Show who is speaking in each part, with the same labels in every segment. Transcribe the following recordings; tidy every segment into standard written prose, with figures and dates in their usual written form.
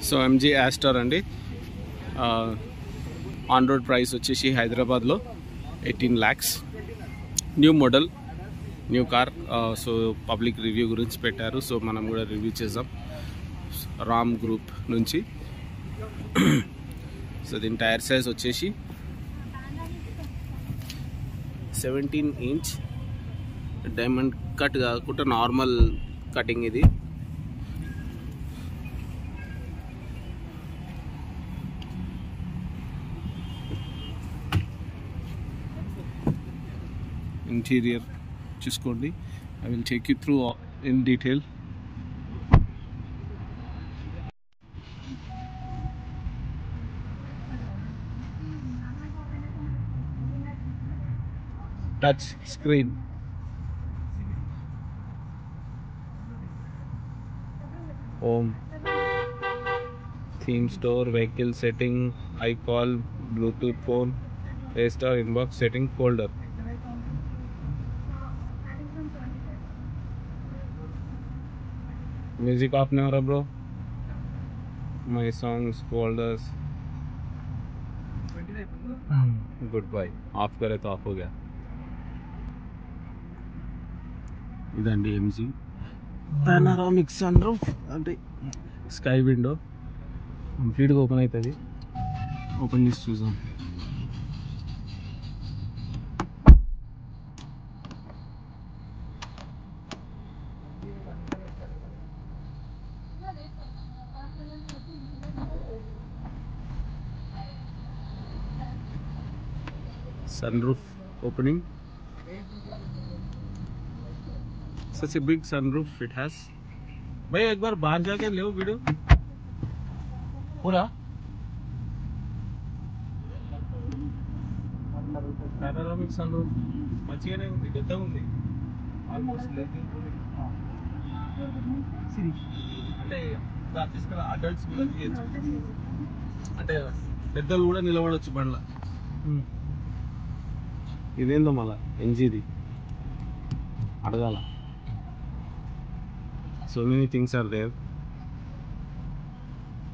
Speaker 1: So MG యాస్టార్ అండి, on road price వచ్చేసి హైదరాబాద్లో 18 lakhs. New model, new car. So public review గురించి పెట్టారు, సో మనం కూడా రివ్యూ చేద్దాం రామ్ గ్రూప్ నుంచి. సో దీని టైర్ సైజ్ వచ్చేసి 17 inch డైమండ్ కట్ కాకుండా నార్మల్ కటింగ్ ఇది. ఇంటీరియర్ చూసుకోండి, I will take you through in detail. Touch screen, home, theme store, vehicle setting, iCall, Bluetooth phone, A-Star, inbox setting, folder. Music off नहीं हो रहा bro. My songs, folders. Good bye. Off करे तो off हो गया. ఇదండి MG panoramic sun roof, అంటే sky window కంప్లీట్గా ఓపెన్ అవుతుంది. ఓపెన్ చేసి చూద్దాం. Sun roof opening. Such a big sunroof it has. भाई एक बार बाहर जाके ले वीडियो पूरा. पैनोरामिक सनरूफ మంచిగానే ఉంది, పెద్దగా ఉంది. ఆల్మోస్ట్ అంటే తీసుకున్న అడల్ట్స్ కూడా తీయచ్చు, అంటే పెద్దలు కూడా నిలబడవచ్చు బండ్ల. ఇదేందో మళ్ళా ఎంజీది అడగాల. So many things are there.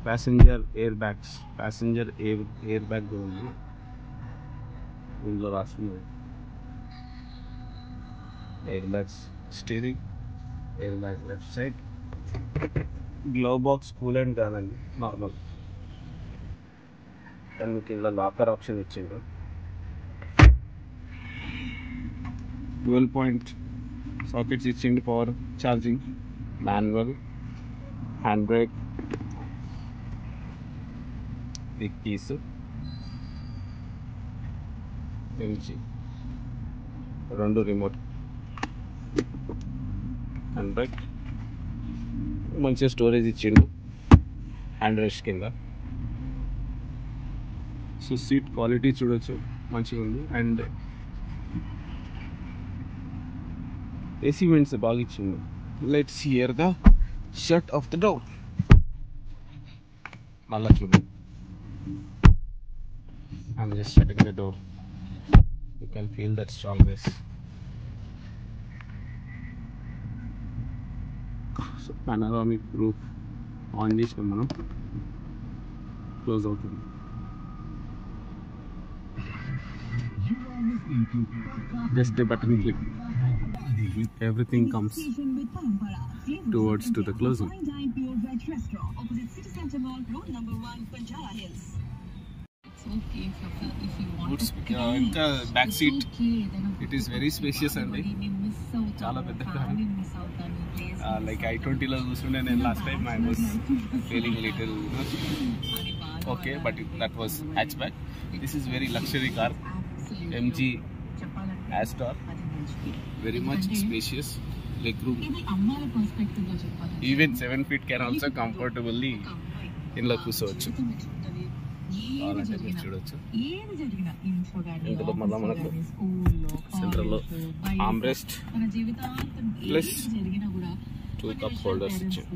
Speaker 1: Passenger airbags, passenger airbag ఉంది ఇందులో రాస్తుంది. Airbags, steering, airbag left side, glove box, coolant కాదండి, నార్మల్. దానికి ఇలా లాకర్ ఆప్షన్ ఇచ్చిండ్రు. డ్యూయల్ పాయింట్ సాకెట్స్ ఇచ్చిండు, power charging, manual, handbrake, big keys, MG, రెండు రిమోట్, handbrake, మంచిగా స్టోరేజ్ ఇచ్చిండు హ్యాండ్ రెస్ట్ కింద. సో సీట్ క్వాలిటీ చూడొచ్చు, మంచిగా ఉంది. అండ్ ఏసీ వెంట్స్ బాగా ఇచ్చిండు. Let's hear the shut of the door. Malla chudu. I'm just shutting the door. You can feel that strongness. So panoramic roof on this manam close out. Just a button click. Everything comes towards to the closing. ఇంకా back seat it is very spacious అండి, చాలా పెద్ద car. Like i20లో చూస్తుండే నేను last time, I was feeling little okay, but that was hatch back. This is very luxury car, MG యాస్టార్. Very much spacious, leg room. Even 7 feet can also comfortably ఇందులో కూర్చోవచ్చు. కావాలంటే మీరు చూడవచ్చు. ఇందులో మళ్ళీ మనకు సెంటర్లో ఆర్మ్రెస్ట్ ప్లస్ 2 cup holders ఇచ్చారు.